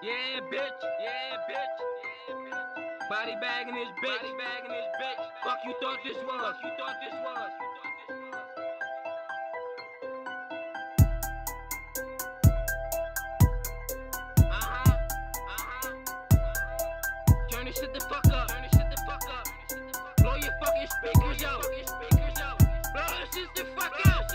Yeah, bitch. Yeah, bitch. Yeah, bitch. Body bagging this bitch. Body bagging this bitch. Fuck you thought this was. Fuck you thought this was. Turn this shit the fuck up. Turn this shit the fuck up. Blow your fucking speakers out. Blow this shit the fuck out.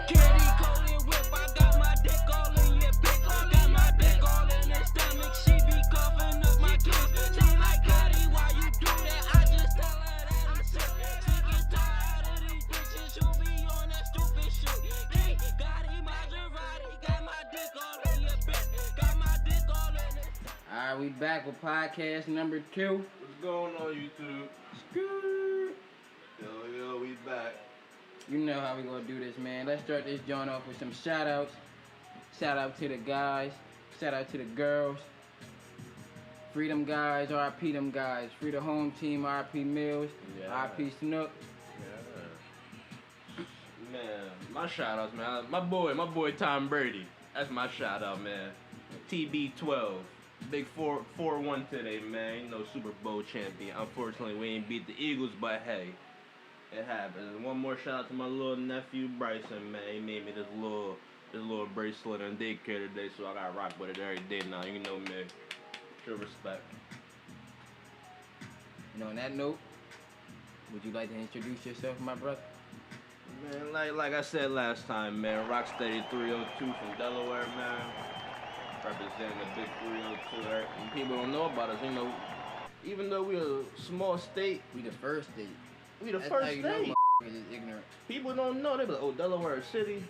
Candy coated whip. I got my dick all in your bitch. Got my dick all in her stomach. She be coughing up my kids. Sound like Gotti, why you do that? I just tell her that I'm sick. Sick and tired of these bitches who be on that stupid shit. Hey, Gotti, Maserati. Got my dick all in your bitch. Got my dick all in her. Alright, we back with podcast number 2. What's going on, YouTube? Scoot. Yo, we back. You know how we gonna do this, man. Let's start this joint off with some shout outs. Shout out to the guys. Shout out to the girls. Free them guys, RIP them guys. Free the home team, RIP Mills, Yeah. RIP Snook. Yeah. Man, my shout outs, man. My boy Tom Brady. That's my shout out, man. TB12. Big 4-1 today, man. You know, Super Bowl champion. Unfortunately, we ain't beat the Eagles, but hey, it happens. And one more shout out to my little nephew Bryson, man. He made me this little bracelet on daycare today, so I gotta rock with it every day now. You know me. Show respect. And on that note, would you like to introduce yourself, my brother? Man, like I said last time, man, Rocksteady 302 from Delaware, man. Representing the big 302. Right? And people don't know about us, you know. Even though we're a small state, We the first state. we the That's first how you state. know motherfuckers is ignorant. People don't know. They be like, oh, Delaware City.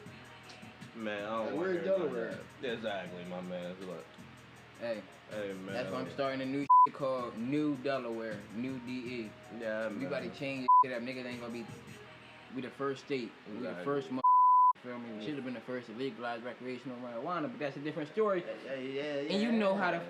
Man, I don't Like, want where's to hear none of Delaware? that. Exactly, my man. It's like, Hey, hey, man. that's why I'm starting a new called New Delaware, New DE. Yeah, man. We about to change this shit up. Niggas ain't gonna be. We the first state. We the Exactly. first. Feel me? We should have been the first to legalize recreational marijuana, but that's a different story. Yeah. And you know how the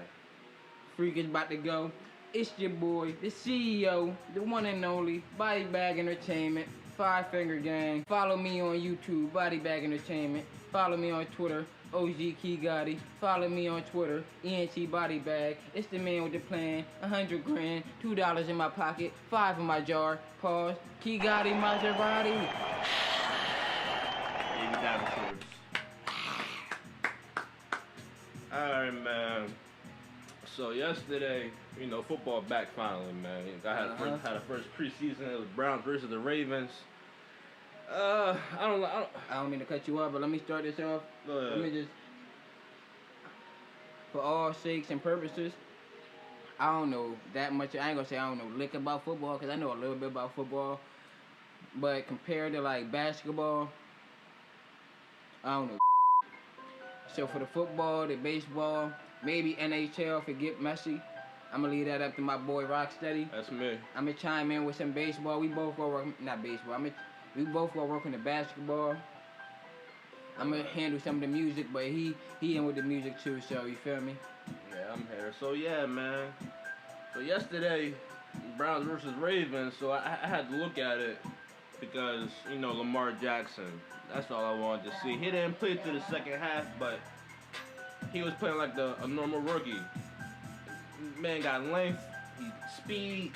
freak is about to go. It's your boy, the CEO, the one and only Body Bag Entertainment, 5 Finger Gang. Follow me on YouTube, Body Bag Entertainment. Follow me on Twitter, OG Key Gotti. Follow me on Twitter, ENT Body Bag. It's the man with the plan. 100 grand, $2 in my pocket, 5 in my jar. Pause. Key Gotti, Maserati. Alright, man. So yesterday, you know, football back finally, man. I had a first preseason. It was Browns versus the Ravens. I I don't mean to cut you off, but let me start this off. Go ahead. Let me just, for all sakes and purposes, I don't know that much. I ain't gonna say I don't know lick about football, because I know a little bit about football. But compared to like basketball, I don't know. So for the football, the baseball, maybe NHL if it get messy, I'm gonna leave that up to my boy Rocksteady. That's me. I'm gonna chime in with some baseball. We both gonna work, not baseball. We both gonna work on the basketball. I'm gonna handle some of the music, but he in with the music too. So you feel me? Yeah, I'm here. So yeah, man. So yesterday, Browns versus Ravens. So I had to look at it because you know Lamar Jackson. That's all I wanted to see. He didn't play through the second half, but he was playing like a normal rookie. Man got length, speed.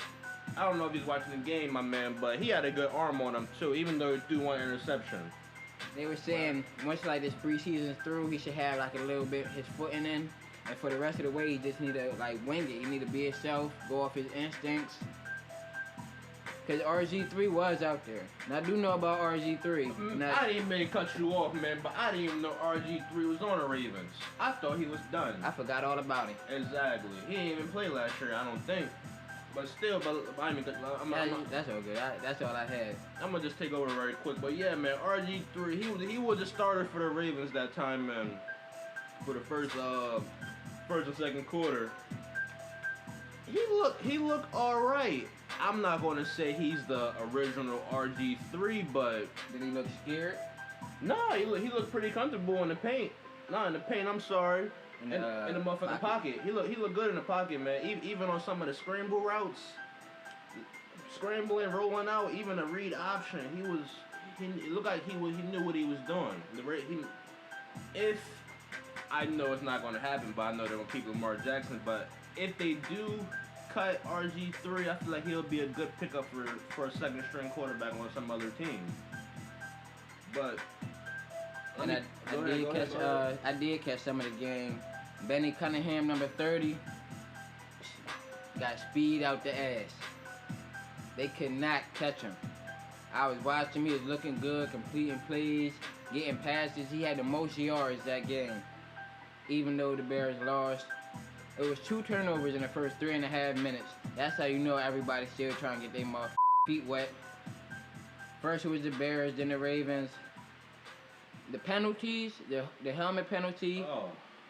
I don't know if he's watching the game, my man, but he had a good arm on him too, even though he threw one interception. They were saying once like this preseason's through, he should have like a little bit his footing in, and for the rest of the way, he just need to like wing it. He need to be himself, go off his instincts. Cause RG3 was out there. Now I do know about RG3. Now, I didn't mean to cut you off, man, but I didn't even know RG3 was on the Ravens. I thought he was done. I forgot all about it. Exactly. He didn't even play last year, I don't think. But still, I mean, That's all good. That's all I had. I'm gonna just take over very quick. But yeah, man, RG3, he was a starter for the Ravens that time, man. For the first and second quarter, he looked all right. I'm not gonna say he's the original RG3, but Did he look scared? no, he looked pretty comfortable in the paint. Not in the paint, I'm sorry. In the motherfucking pocket. He looked good in the pocket, man. Even on some of the scramble routes, scrambling, rolling out, even a read option, it looked like he knew what he was doing. If I know it's not going to happen, but I know they're going to keep Lamar Jackson. But if they do cut RG3, I feel like he'll be a good pickup for a second string quarterback on some other team. But And I did catch some of the game. Benny Cunningham, number 30, got speed out the ass. They could not catch him. I was watching him. He was looking good, completing plays, getting passes. He had the most yards that game, even though the Bears lost. It was 2 turnovers in the first 3.5 minutes. That's how you know everybody's still trying to get their feet wet. First it was the Bears, then the Ravens. The penalties, the helmet penalty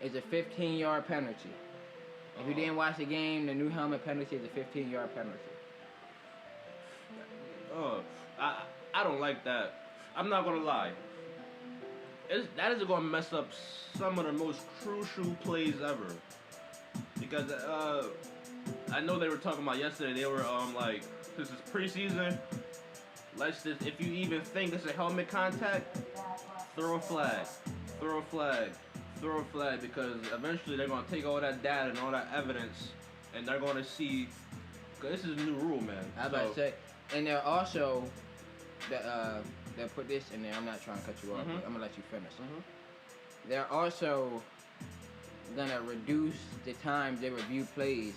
is a 15-yard penalty. If you didn't watch the game, the new helmet penalty is a 15-yard penalty. I don't like that. I'm not gonna lie. That is gonna mess up some of the most crucial plays ever. Because I know they were talking about yesterday. They were like, this is preseason. Let's just, if you even think it's a helmet contact, throw a flag, throw a flag, throw a flag. Because eventually they're gonna take all that data and all that evidence, and they're gonna see. Cause this is a new rule, man. I about to say. And they're also, they'll put this in there. I'm not trying to cut you off, but I'm going to let you finish. They're also going to reduce the time they review plays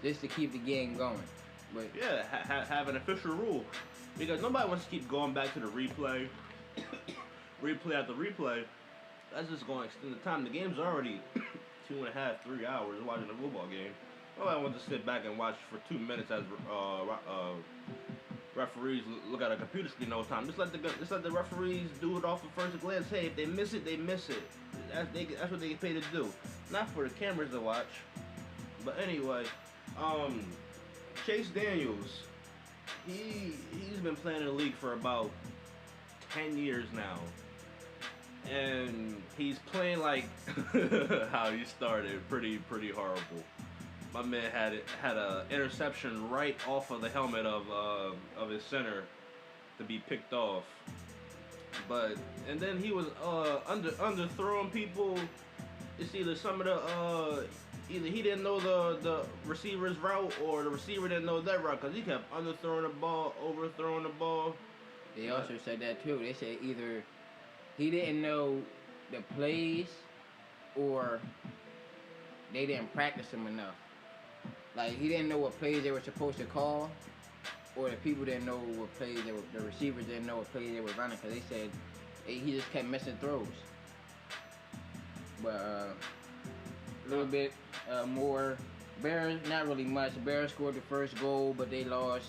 just to keep the game going. But yeah, have an official rule. Because nobody wants to keep going back to the replay, replay after replay. That's just going to extend the time. The game's already 2.5, 3 hours watching a football game. Nobody wants to sit back and watch for 2 minutes as referees look at a computer screen all the time. Just let the referees do it off the first glance. Hey, if they miss it, they miss it. That's what they get paid to do. Not for the cameras to watch. But anyway, Chase Daniels, he's been playing in the league for about 10 years now. And he's playing like how he started, pretty horrible. My man had a interception right off of the helmet of his center to be picked off. And then he was underthrowing people. It's either some of the either he didn't know the receiver's route or the receiver didn't know that route, because he kept underthrowing the ball, overthrowing the ball. They also said that too. They said either he didn't know the plays or they didn't practice him enough. Like, he didn't know what plays they were supposed to call, or the people didn't know what plays the receivers didn't know what plays they were running, because they said he just kept missing throws. But a little bit more. Bears, not really much. Bears scored the first goal, but they lost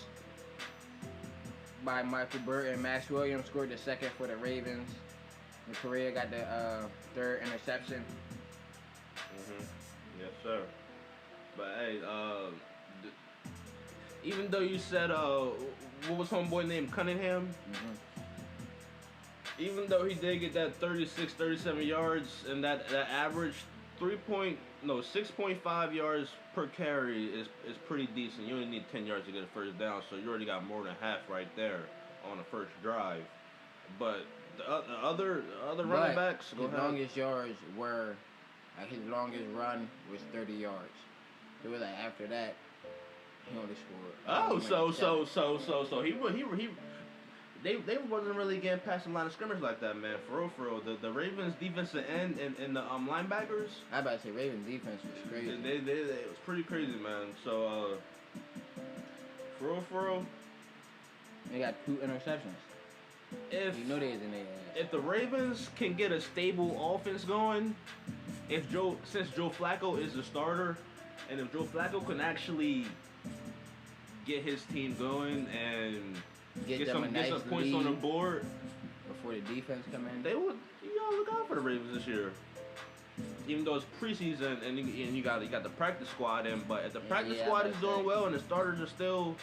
by Michael Burton. Max Williams scored the second for the Ravens. And Correa got the third interception. Yes, sir. But hey, even though you said what was homeboy named Cunningham? Even though he did get that 36, 37 yards and that average 6.5 yards per carry is pretty decent. You only need 10 yards to get a first down, so you already got more than half right there on the first drive. But the other running backs, his longest yards were, his longest run was 30 yards. It was like after that, he only scored. They wasn't really getting past the line of scrimmage like that, man. For real. The Ravens defensive end and the linebackers. I about to say Ravens defense was crazy. It was pretty crazy, man. So for real. They got 2 interceptions. You know they was in their ass. If the Ravens can get a stable offense going, since Joe Flacco is the starter, and if Joe Flacco can actually get his team going and get some points on the board before the defense come in, they would. Look out for the Ravens this year. Even though it's preseason and you got the practice squad in, but if the practice squad is doing well and the starters are still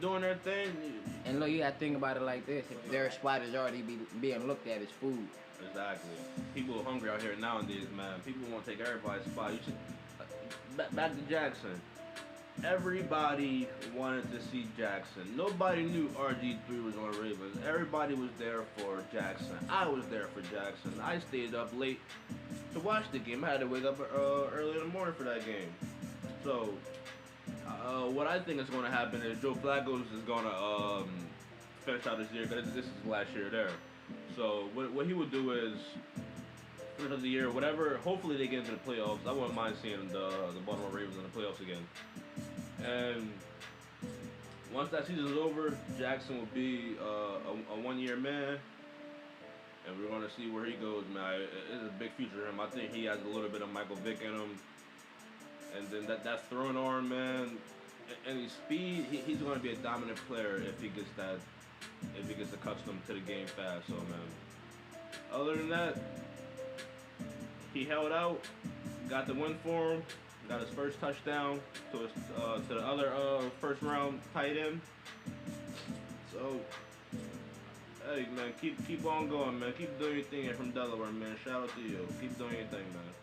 doing their thing. And look, you gotta think about it like this: if their spot is already being looked at as food. Exactly. People are hungry out here nowadays, man. People want to take everybody's spot. You should back to Jackson. everybody wanted to see Jackson. Nobody knew RG3 was on the Ravens. Everybody was there for Jackson. I was there for Jackson. I stayed up late to watch the game. I had to wake up early in the morning for that game. So, what I think is going to happen is Joe Flacco is going to finish out this year because this is his last year there. So, what he would do is finish out the year, whatever. Hopefully, they get into the playoffs. I wouldn't mind seeing the Baltimore Ravens in the playoffs again. And once that season is over, Jackson will be a one-year man, and we're going to see where he goes, man. It's a big future for him. I think he has a little bit of Michael Vick in him, and then that throwing arm, man, and his speed. He's going to be a dominant player if he gets accustomed to the game fast. So, man, other than that, he held out, got the win for him. Got his first touchdown to the other first round tight end. So, hey man, keep on going, man. Keep doing your thing here from Delaware, man. Shout out to you. Keep doing your thing, man.